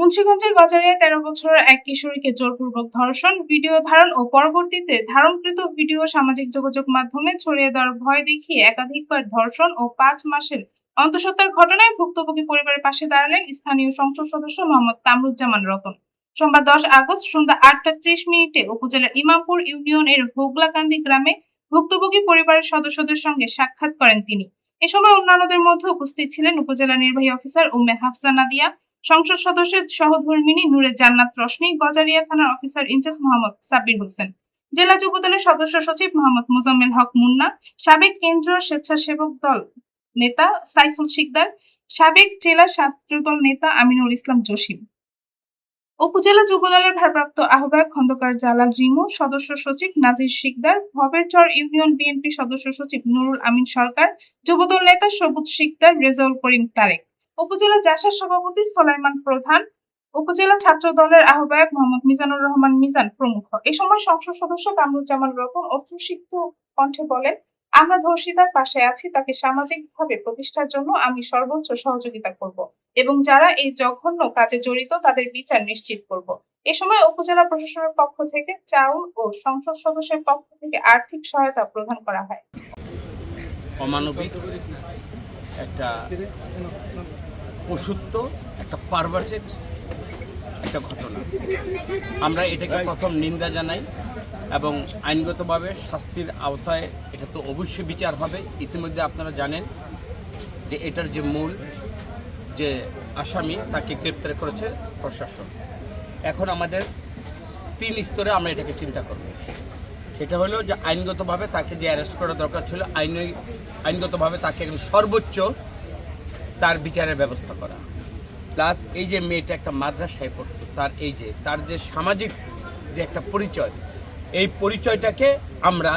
মুন্সিগঞ্জের গজারিয়ায় ১৩ বছরের এক কিশোরীকে জোরপূর্বক ধর্ষণ, ভিডিও ধারণ ও পরবর্তীতে ধারণকৃত ভিডিও সামাজিক যোগাযোগ মাধ্যমে ছড়িয়ে দেওয়ার ভয় দেখিয়ে একাধিকবার ধর্ষণ ও ৫ মাসের অন্তঃসত্ত্বার ঘটনায় ভুক্তভোগী পরিবারের পাশে দাঁড়ালেন স্থানীয় সংসদ সদস্য মোহাম্মদ কামরুজ্জামান রতন। সোমবার ১০ আগস্ট সন্ধ্যা ৮টা ৩০ উপজেলার ইমামপুর ইউনিয়নের হোগলাকান্দি গ্রামে ভুক্তভোগী পরিবারের সদস্যদের সঙ্গে সাক্ষাৎ করেন তিনি। এ সময় অন্যান্যদের মধ্যে উপস্থিত ছিলেন উপজেলা নির্বাহী অফিসার উম্মে হাফসা নাদিয়া, সংসদ সদস্যের সহধর্মিণী নূরে জান্নাত রশনি, গজারিয়া থানার অফিসার ইনচার্জ মোহাম্মদ সাব্বির হোসেন, জেলা যুবদলের সদস্য সচিব মোহাম্মদ মোজাম্মেল হক মুন্না, সাবেক কেন্দ্রীয় স্বেচ্ছাসেবক দল নেতা সাইফুল শিকদার, সাবেক জেলা ছাত্রদল নেতা আমিনুল ইসলাম জসিম, উপজেলা যুবদলের ভারপ্রাপ্ত আহ্বায়ক খন্দকার জালাল রিমু, সদস্য সচিব নাজির শিকদার, ভবেরচর ইউনিয়ন বিএনপি সদস্য সচিব নুরুল আমিন সরকার, যুবদল নেতা সবুজ শিকদার, রেজাউল করিম তারেক, উপজেলা জাসার সভাপতি সোলাইমান প্রধান, উপজেলা ছাত্র দলের আহ্বায়ক মোহাম্মদ মিজানুর রহমান মিজান প্রমুখ। এ সময় সংসদ সদস্য কামরুজ্জামান রতন অশ্রুসিক্ত কণ্ঠে বলেন, আমরা ধর্ষিতার পাশে আছি, তাকে সামাজিকভাবে প্রতিষ্ঠার জন্য আমি সর্বোচ্চ সহযোগিতা করব এবং যারা এই জঘন্য কাজে জড়িত তাদের বিচার নিশ্চিত করব। এ সময় উপজেলা প্রশাসনের পক্ষ থেকে চাউল ও সংসদ সদস্যের পক্ষ থেকে আর্থিক সহায়তা প্রদান করা হয়। অমানবিক একটা পশুত্ব, একটা পারভার্টেড একটা ঘটনা। আমরা এটাকে প্রথম নিন্দা জানাই এবং আইনগতভাবে শাস্তির আওতায় এটা তো অবশ্যই বিচার হবে। ইতিমধ্যে আপনারা জানেন যে এটার যে মূল যে আসামি তাকে গ্রেপ্তার করেছে প্রশাসন। এখন আমাদের ৩ স্তরে আমরা এটাকে চিন্তা করব। সেটা হলো যে আইনগতভাবে তাকে যে অ্যারেস্ট করা দরকার ছিল, আইনগতভাবে তাকে সর্বোচ্চ তার বিচারের ব্যবস্থা করা, প্লাস এই যে মেয়েটা একটা মাদ্রাসায় পড়তো, তার যে সামাজিক যে একটা পরিচয়, এই পরিচয়টাকে আমরা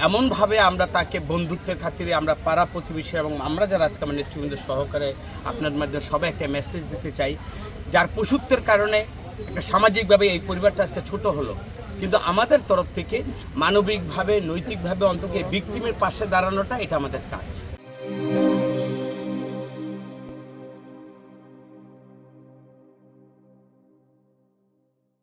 এমনভাবে আমরা তাকে বন্ধুত্বের খাতিরে আমরা পাড়া প্রতিবেশী এবং আমরা যারা আজকে আমার নেতৃবৃন্দ সহকারে আপনার মধ্যে সবাই একটা মেসেজ দিতে চাই, যার পশুত্বের কারণে একটা সামাজিকভাবে এই পরিবারটা আজকে ছোট হলো, কিন্তু আমাদের তরফ থেকে মানবিকভাবে নৈতিকভাবে অন্তত ভিকটিমের পাশে দাঁড়ানোটা এটা আমাদের কাজ।